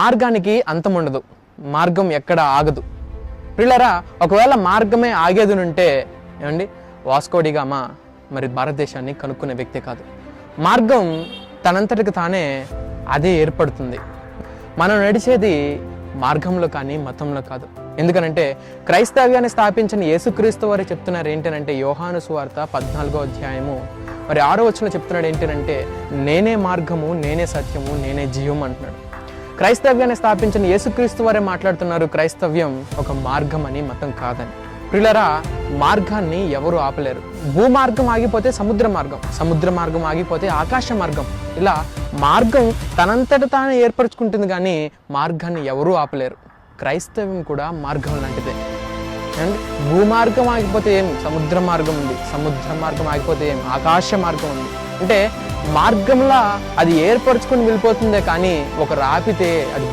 మార్గానికి అంతం ఉండదు, మార్గం ఎక్కడ ఆగదు. ప్రియులారా, ఒకవేళ మార్గమే ఆగేది ఉంటే ఏమండి, వాస్కోడిగామా మరి భారతదేశాన్ని కనుక్కునే వ్యక్తి కాదు. మార్గం తనంతటికి తానే అదే ఏర్పడుతుంది. మనం నడిచేది మార్గంలో కానీ మతంలో కాదు. ఎందుకనంటే క్రైస్తవ్యాన్ని స్థాపించిన యేసుక్రీస్తు వారు చెప్తున్నారు ఏంటంటే, యోహాను సువార్త 14వ అధ్యాయము మరి 6వ వచనంలో చెప్తున్నాడు ఏంటంటే, నేనే మార్గము, నేనే సత్యము, నేనే జీవం అంటున్నాడు. క్రైస్తవ్యాన్ని స్థాపించిన యేసుక్రీస్తు వారే మాట్లాడుతున్నారు, క్రైస్తవ్యం ఒక మార్గం అని, మతం కాదని. ప్రియులారా, మార్గాన్ని ఎవరు ఆపలేరు. భూమార్గం ఆగిపోతే సముద్ర మార్గం, సముద్ర మార్గం ఆగిపోతే ఆకాశ మార్గం. ఇలా మార్గం తనంతట తానే ఏర్పరచుకుంటుంది, కానీ మార్గాన్ని ఎవరూ ఆపలేరు. క్రైస్తవ్యం కూడా మార్గం లాంటిదే. అండ్ భూమార్గం ఆగిపోతే ఏం, సముద్ర మార్గం ఉంది. సముద్ర మార్గం ఆగిపోతే ఏం, ఆకాశ మార్గం ఉంది. అంటే మార్గంలా అది ఏర్పరచుకొని వెళ్ళిపోతుందే కానీ ఒకరు ఆపితే అది